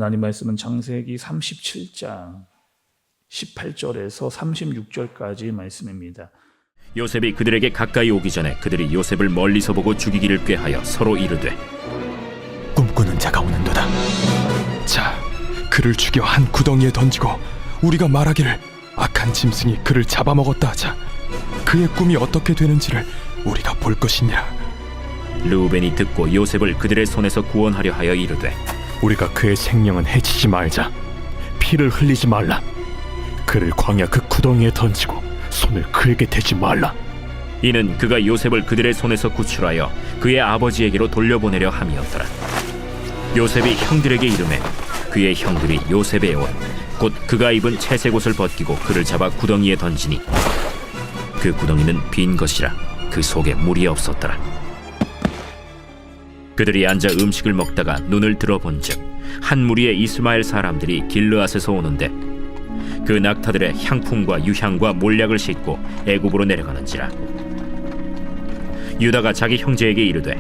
하나님 말씀은 창세기 37장 18절에서 36절까지 말씀입니다. 요셉이 그들에게 가까이 오기 전에 그들이 요셉을 멀리서 보고 죽이기를 꾀하여 서로 이르되 꿈꾸는 자가 오는도다. 자, 그를 죽여 한 구덩이에 던지고 우리가 말하기를 악한 짐승이 그를 잡아먹었다 하자. 그의 꿈이 어떻게 되는지를 우리가 볼 것이니라. 르우벤이 듣고 요셉을 그들의 손에서 구원하려 하여 이르되 우리가 그의 생명은 해치지 말자. 피를 흘리지 말라. 그를 광야 그 구덩이에 던지고 손을 그에게 대지 말라. 이는 그가 요셉을 그들의 손에서 구출하여 그의 아버지에게로 돌려보내려 함이었더라. 요셉이 형들에게 이르매 그의 형들이 요셉의 옷 곧 그가 입은 채색 옷을 벗기고 그를 잡아 구덩이에 던지니 그 구덩이는 빈 것이라 그 속에 물이 없었더라. 그들이 앉아 음식을 먹다가 눈을 들어본즉 한 무리의 이스마엘 사람들이 길르앗에서 오는데 그 낙타들의 향품과 유향과 몰약을 싣고 애굽으로 내려가는지라. 유다가 자기 형제에게 이르되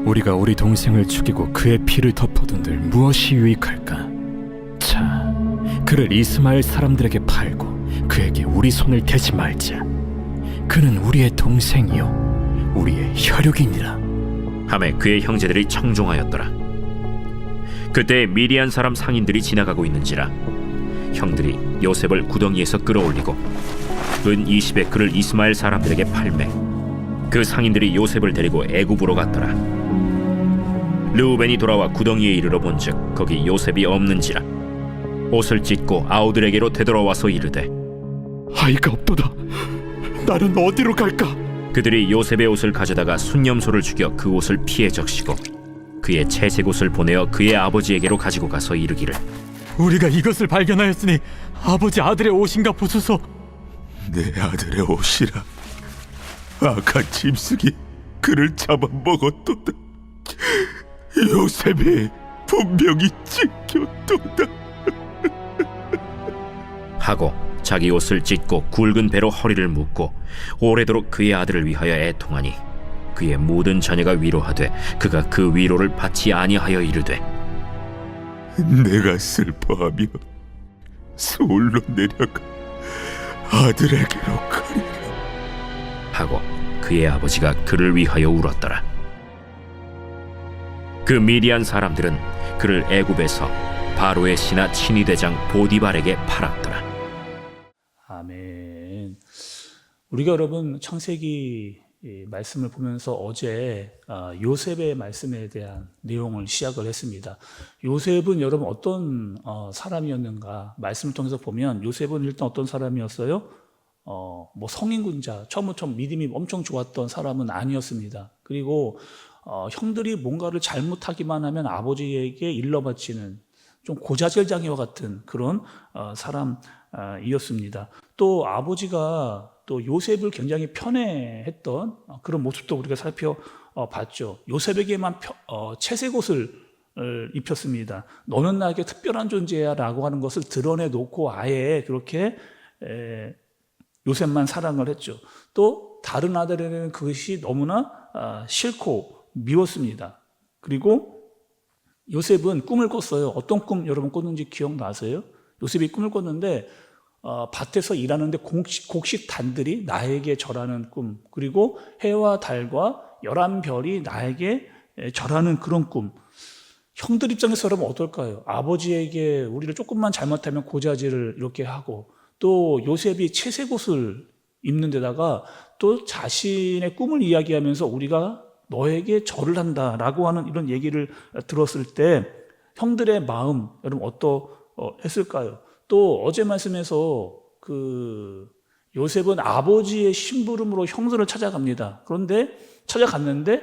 우리가 우리 동생을 죽이고 그의 피를 덮어둔들 무엇이 유익할까? 자, 그를 이스마엘 사람들에게 팔고 그에게 우리 손을 대지 말자. 그는 우리의 동생이요 우리의 혈육이니라. 하매 그의 형제들이 청종하였더라. 그때 미디안 사람 상인들이 지나가고 있는지라 형들이 요셉을 구덩이에서 끌어올리고 은 20에 그를 이스마엘 사람들에게 팔매 그 상인들이 요셉을 데리고 애굽으로 갔더라. 르우벤이 돌아와 구덩이에 이르러 본즉 거기 요셉이 없는지라 옷을 찢고 아우들에게로 되돌아와서 이르되 아이가 없도다. 나는 어디로 갈까? 그들이 요셉의 옷을 가져다가 순념소를 죽여 그 옷을 피에 적시고 그의 채색 옷을 보내어 그의 아버지에게로 가지고 가서 이르기를 우리가 이것을 발견하였으니 아버지 아들의 옷인가 보소서. 내 아들의 옷이라. 악한 짐승이 그를 잡아먹었도다. 요셉이 분명히 찢겼도다. 하고 자기 옷을 찢고 굵은 배로 허리를 묶고 오래도록 그의 아들을 위하여 애통하니 그의 모든 자녀가 위로하되 그가 그 위로를 받지 아니하여 이르되 내가 슬퍼하며 서울로 내려가 아들에게로 가리라 하고 그의 아버지가 그를 위하여 울었더라. 그 미디안 사람들은 그를 애굽에서 바로의 신하 친위대장 보디발에게 팔았더라. 아멘. 우리가 여러분 창세기 말씀을 보면서 어제 요셉의 말씀에 대한 내용을 시작을 했습니다. 요셉은 여러분 어떤 사람이었는가 말씀을 통해서 보면 요셉은 일단 어떤 사람이었어요? 뭐 성인군자, 처음부터 믿음이 엄청 좋았던 사람은 아니었습니다. 그리고 형들이 뭔가를 잘못하기만 하면 아버지에게 일러바치는 좀 고자질장이와 같은 그런 사람이었습니다. 또 아버지가 또 요셉을 굉장히 편애했던 그런 모습도 우리가 살펴봤죠. 요셉에게만 채색 옷을 입혔습니다. 너는 나에게 특별한 존재야 라고 하는 것을 드러내놓고 아예 그렇게 요셉만 사랑을 했죠. 또 다른 아들에게는 그것이 너무나 싫고 미웠습니다. 그리고 요셉은 꿈을 꿨어요. 어떤 꿈 여러분 꿨는지 기억나세요? 요셉이 꿈을 꿨는데 밭에서 일하는데 곡식단들이 나에게 절하는 꿈, 그리고 해와 달과 11별이 나에게 절하는 그런 꿈. 형들 입장에서 여러분 어떨까요? 아버지에게 우리를 조금만 잘못하면 고자질을 이렇게 하고, 또 요셉이 채색 옷을 입는 데다가 또 자신의 꿈을 이야기하면서 우리가 너에게 절을 한다라고 하는 이런 얘기를 들었을 때 형들의 마음 여러분 어떠했을까요? 또 어제 말씀에서 그 요셉은 아버지의 심부름으로 형들을 찾아갑니다. 그런데 찾아갔는데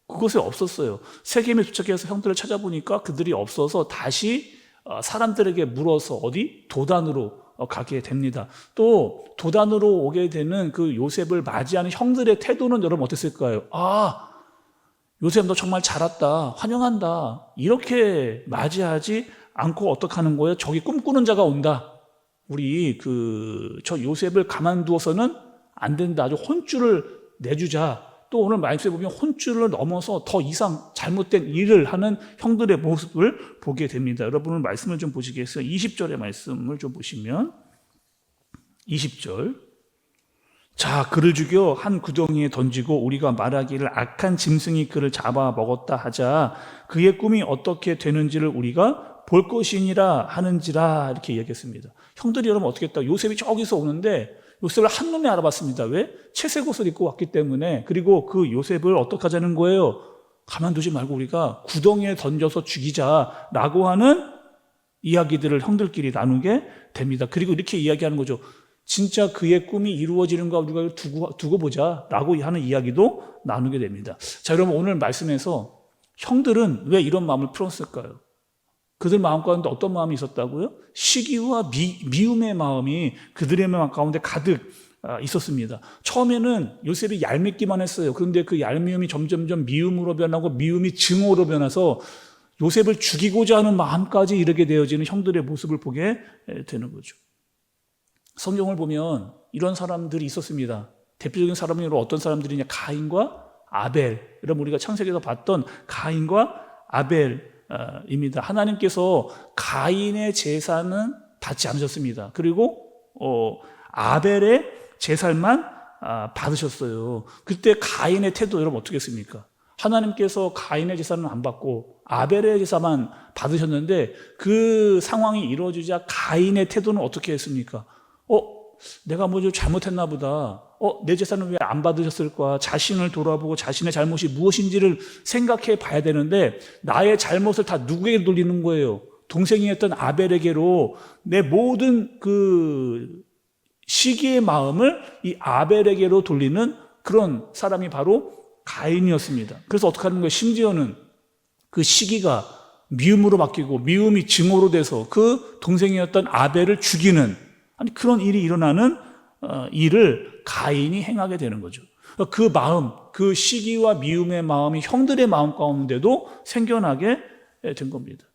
그곳에 없었어요. 세겜에 도착해서 형들을 찾아보니까 그들이 없어서 다시 사람들에게 물어서 어디? 도단으로 가게 됩니다. 또 도단으로 오게 되는 그 요셉을 맞이하는 형들의 태도는 여러분 어땠을까요? 요셉 너 정말 잘 왔다, 환영한다, 이렇게 맞이하지 않고 어떻게 하는 거예요? 저기 꿈꾸는 자가 온다, 우리 저 요셉을 가만두어서는 안 된다, 아주 혼쭐을 내주자, 또 오늘 말씀에 보면 혼쭐을 넘어서 더 이상 잘못된 일을 하는 형들의 모습을 보게 됩니다. 여러분은 말씀을 좀 보시겠어요? 20절의 말씀을 좀 보시면 20절. 자, 그를 죽여 한 구덩이에 던지고 우리가 말하기를 악한 짐승이 그를 잡아 먹었다 하자 그의 꿈이 어떻게 되는지를 우리가 볼 것이니라 하는지라 이렇게 이야기했습니다. 형들이 여러분 어떻게 했다? 요셉이 저기서 오는데 요셉을 한눈에 알아봤습니다. 왜? 채색 옷을 입고 왔기 때문에. 그리고 그 요셉을 어떻게 하자는 거예요? 가만두지 말고 우리가 구덩이에 던져서 죽이자라고 하는 이야기들을 형들끼리 나누게 됩니다. 그리고 이렇게 이야기하는 거죠. 진짜 그의 꿈이 이루어지는가 우리가 두고 보자라고 하는 이야기도 나누게 됩니다. 자, 여러분 오늘 말씀에서 형들은 왜 이런 마음을 풀었을까요? 그들 마음 가운데 어떤 마음이 있었다고요? 시기와 미움의 마음이 그들의 마음 가운데 가득 있었습니다. 처음에는 요셉이 얄밉기만 했어요. 그런데 그 얄미움이 점점점 미움으로 변하고 미움이 증오로 변해서 요셉을 죽이고자 하는 마음까지 이르게 되어지는 형들의 모습을 보게 되는 거죠. 성경을 보면 이런 사람들이 있었습니다. 대표적인 사람이 어떤 사람들이냐? 가인과 아벨. 여러분 우리가 창세기에서 봤던 가인과 아벨입니다. 하나님께서 가인의 제사는 받지 않으셨습니다. 그리고 아벨의 제사만 받으셨어요. 그때 가인의 태도 여러분 어떻게 했습니까? 하나님께서 가인의 제사는 안 받고 아벨의 제사만 받으셨는데 그 상황이 이루어지자 가인의 태도는 어떻게 했습니까? 내가 뭐 좀 잘못했나 보다. 내 제사는 왜 안 받으셨을까? 자신을 돌아보고 자신의 잘못이 무엇인지를 생각해 봐야 되는데 나의 잘못을 다 누구에게 돌리는 거예요? 동생이었던 아벨에게로 내 모든 그 시기의 마음을 이 아벨에게로 돌리는 그런 사람이 바로 가인이었습니다. 그래서 어떻게 하는 거예요? 심지어는 그 시기가 미움으로 바뀌고 미움이 증오로 돼서 그 동생이었던 아벨을 죽이는 그런 일이 일어나는 일을 가인이 행하게 되는 거죠. 그 마음, 그 시기와 미움의 마음이 형들의 마음 가운데도 생겨나게 된 겁니다.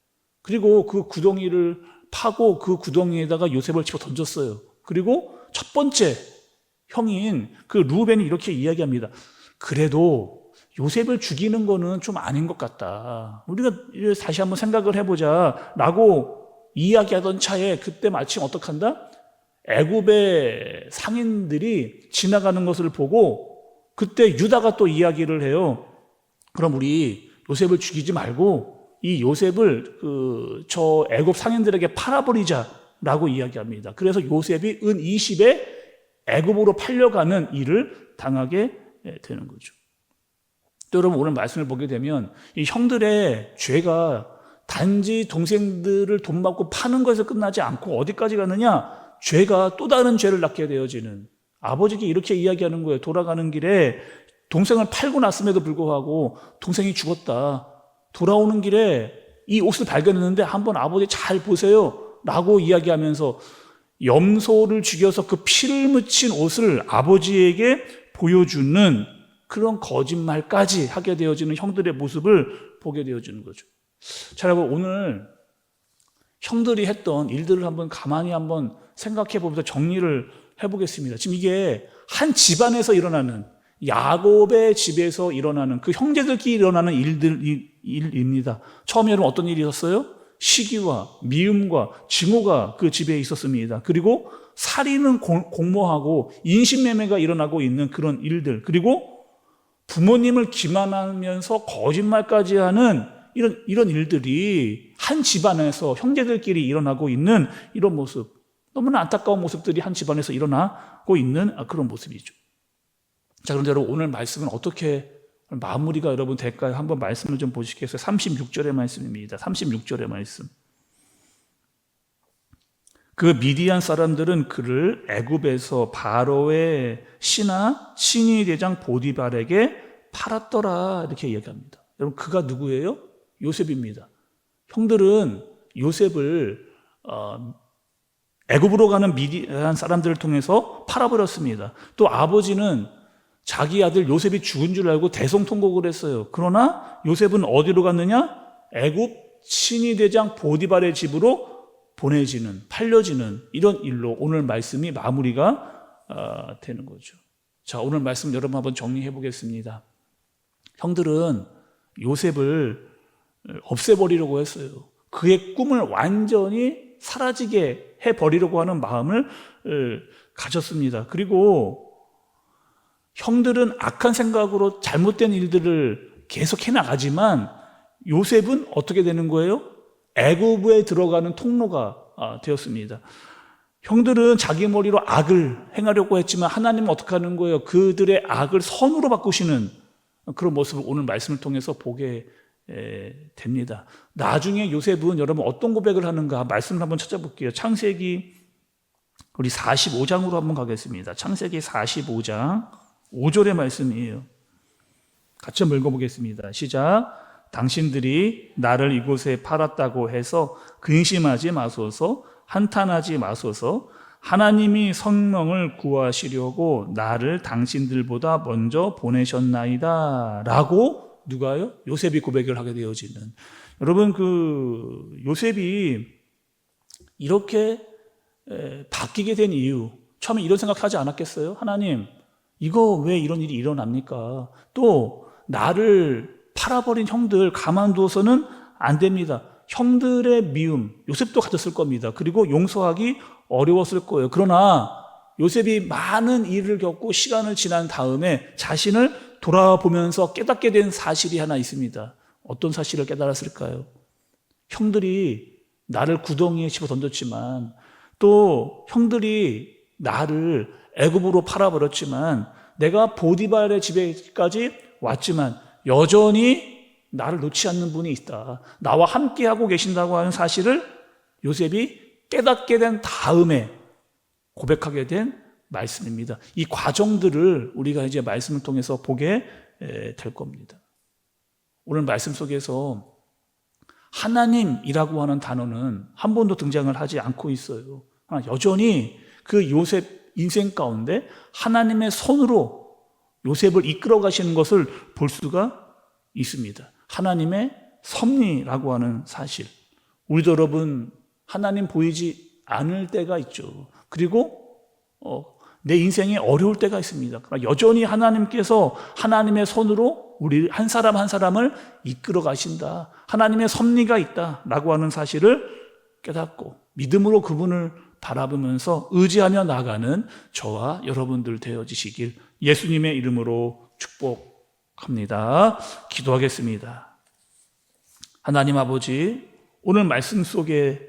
그리고 그 구덩이를 파고 그 구덩이에다가 요셉을 집어 던졌어요. 그리고 첫 번째 형인 그 루벤이 이렇게 이야기합니다. 그래도 요셉을 죽이는 거는 좀 아닌 것 같다. 우리가 다시 한번 생각을 해보자 라고 이야기하던 차에 그때 마침 어떻게 한다? 애굽의 상인들이 지나가는 것을 보고 그때 유다가 또 이야기를 해요. 그럼 우리 요셉을 죽이지 말고 이 요셉을 저 애굽 상인들에게 팔아버리자라고 이야기합니다. 그래서 요셉이 은 20에 애굽으로 팔려가는 일을 당하게 되는 거죠. 또 여러분 오늘 말씀을 보게 되면 이 형들의 죄가 단지 동생들을 돈 받고 파는 것에서 끝나지 않고 어디까지 가느냐? 죄가 또 다른 죄를 낳게 되어지는, 아버지께 이렇게 이야기하는 거예요. 돌아가는 길에 동생을 팔고 났음에도 불구하고 동생이 죽었다. 돌아오는 길에 이 옷을 발견했는데 한번 아버지 잘 보세요 라고 이야기하면서 염소를 죽여서 그 피를 묻힌 옷을 아버지에게 보여주는 그런 거짓말까지 하게 되어지는 형들의 모습을 보게 되어지는 거죠. 자, 여러분 오늘 형들이 했던 일들을 한번 가만히 한번 생각해 보면서 정리를 해보겠습니다. 지금 이게 한 집안에서 일어나는, 야곱의 집에서 일어나는 그 형제들끼리 일어나는 일입니다. 처음에 여러분 어떤 일이 있었어요? 시기와 미움과 증오가 그 집에 있었습니다. 그리고 살인은 공모하고 인신매매가 일어나고 있는 그런 일들, 그리고 부모님을 기만하면서 거짓말까지 하는 이런 일들이 한 집안에서 형제들끼리 일어나고 있는 이런 모습, 너무나 안타까운 모습들이 한 집안에서 일어나고 있는 그런 모습이죠. 자, 그런데 여러분 오늘 말씀은 어떻게 마무리가 여러분 될까요? 한번 말씀을 좀 보시겠어요? 36절의 말씀입니다. 36절의 말씀. 그 미디안 사람들은 그를 애굽에서 바로의 신하 대장 보디발에게 팔았더라 이렇게 얘기합니다. 여러분 그가 누구예요? 요셉입니다. 형들은 요셉을 애굽으로 가는 미디안 사람들을 통해서 팔아버렸습니다. 또 아버지는 자기 아들 요셉이 죽은 줄 알고 대성통곡을 했어요. 그러나 요셉은 어디로 갔느냐? 애굽 신의대장 보디발의 집으로 보내지는, 팔려지는 이런 일로 오늘 말씀이 마무리가 되는 거죠. 자, 오늘 말씀 여러분 한번 정리해 보겠습니다. 형들은 요셉을 없애버리려고 했어요. 그의 꿈을 완전히 사라지게 해버리려고 하는 마음을 가졌습니다. 그리고 형들은 악한 생각으로 잘못된 일들을 계속 해나가지만 요셉은 어떻게 되는 거예요? 애굽에 들어가는 통로가 되었습니다. 형들은 자기 머리로 악을 행하려고 했지만 하나님은 어떻게 하는 거예요? 그들의 악을 선으로 바꾸시는 그런 모습을 오늘 말씀을 통해서 보게 됩니다. 나중에 요셉은 여러분 어떤 고백을 하는가 말씀을 한번 찾아볼게요. 창세기 우리 45장으로 한번 가겠습니다. 창세기 45장 5절의 말씀이에요. 같이 한번 읽어보겠습니다. 시작. 당신들이 나를 이곳에 팔았다고 해서 근심하지 마소서, 한탄하지 마소서. 하나님이 성령을 구하시려고 나를 당신들보다 먼저 보내셨나이다 라고 누가요? 요셉이 고백을 하게 되어지는. 여러분 그 요셉이 이렇게 바뀌게 된 이유, 처음에 이런 생각하지 않았겠어요? 하나님 이거 왜 이런 일이 일어납니까? 또 나를 팔아버린 형들 가만두어서는 안 됩니다. 형들의 미움 요셉도 가졌을 겁니다. 그리고 용서하기 어려웠을 거예요. 그러나 요셉이 많은 일을 겪고 시간을 지난 다음에 자신을 돌아보면서 깨닫게 된 사실이 하나 있습니다. 어떤 사실을 깨달았을까요? 형들이 나를 구덩이에 집어던졌지만 또 형들이 나를 애굽으로 팔아버렸지만 내가 보디발의 집에까지 왔지만 여전히 나를 놓지 않는 분이 있다. 나와 함께하고 계신다고 하는 사실을 요셉이 깨닫게 된 다음에 고백하게 된 말씀입니다. 이 과정들을 우리가 이제 말씀을 통해서 보게 될 겁니다. 오늘 말씀 속에서 하나님이라고 하는 단어는 한 번도 등장을 하지 않고 있어요. 여전히 그 요셉 인생 가운데 하나님의 손으로 요셉을 이끌어 가시는 것을 볼 수가 있습니다. 하나님의 섭리라고 하는 사실. 우리도 여러분 하나님 보이지 않을 때가 있죠. 그리고 내 인생에 어려울 때가 있습니다. 그러나 여전히 하나님께서 하나님의 손으로 우리 한 사람 한 사람을 이끌어 가신다. 하나님의 섭리가 있다라고 하는 사실을 깨닫고 믿음으로 그분을 바라보면서 의지하며 나가는 저와 여러분들 되어지시길 예수님의 이름으로 축복합니다. 기도하겠습니다. 하나님 아버지, 오늘 말씀 속에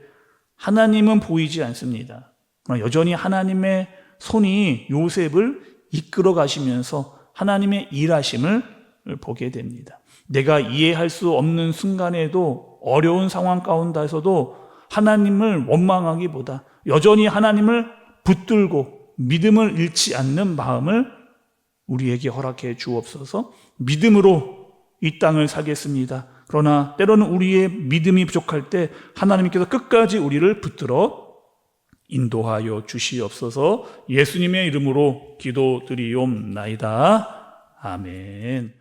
하나님은 보이지 않습니다. 그러나 여전히 하나님의 손이 요셉을 이끌어 가시면서 하나님의 일하심을 보게 됩니다. 내가 이해할 수 없는 순간에도 어려운 상황 가운데서도 하나님을 원망하기보다 여전히 하나님을 붙들고 믿음을 잃지 않는 마음을 우리에게 허락해 주옵소서. 믿음으로 이 땅을 살겠습니다. 그러나 때로는 우리의 믿음이 부족할 때 하나님께서 끝까지 우리를 붙들어 인도하여 주시옵소서. 예수님의 이름으로 기도드리옵나이다. 아멘.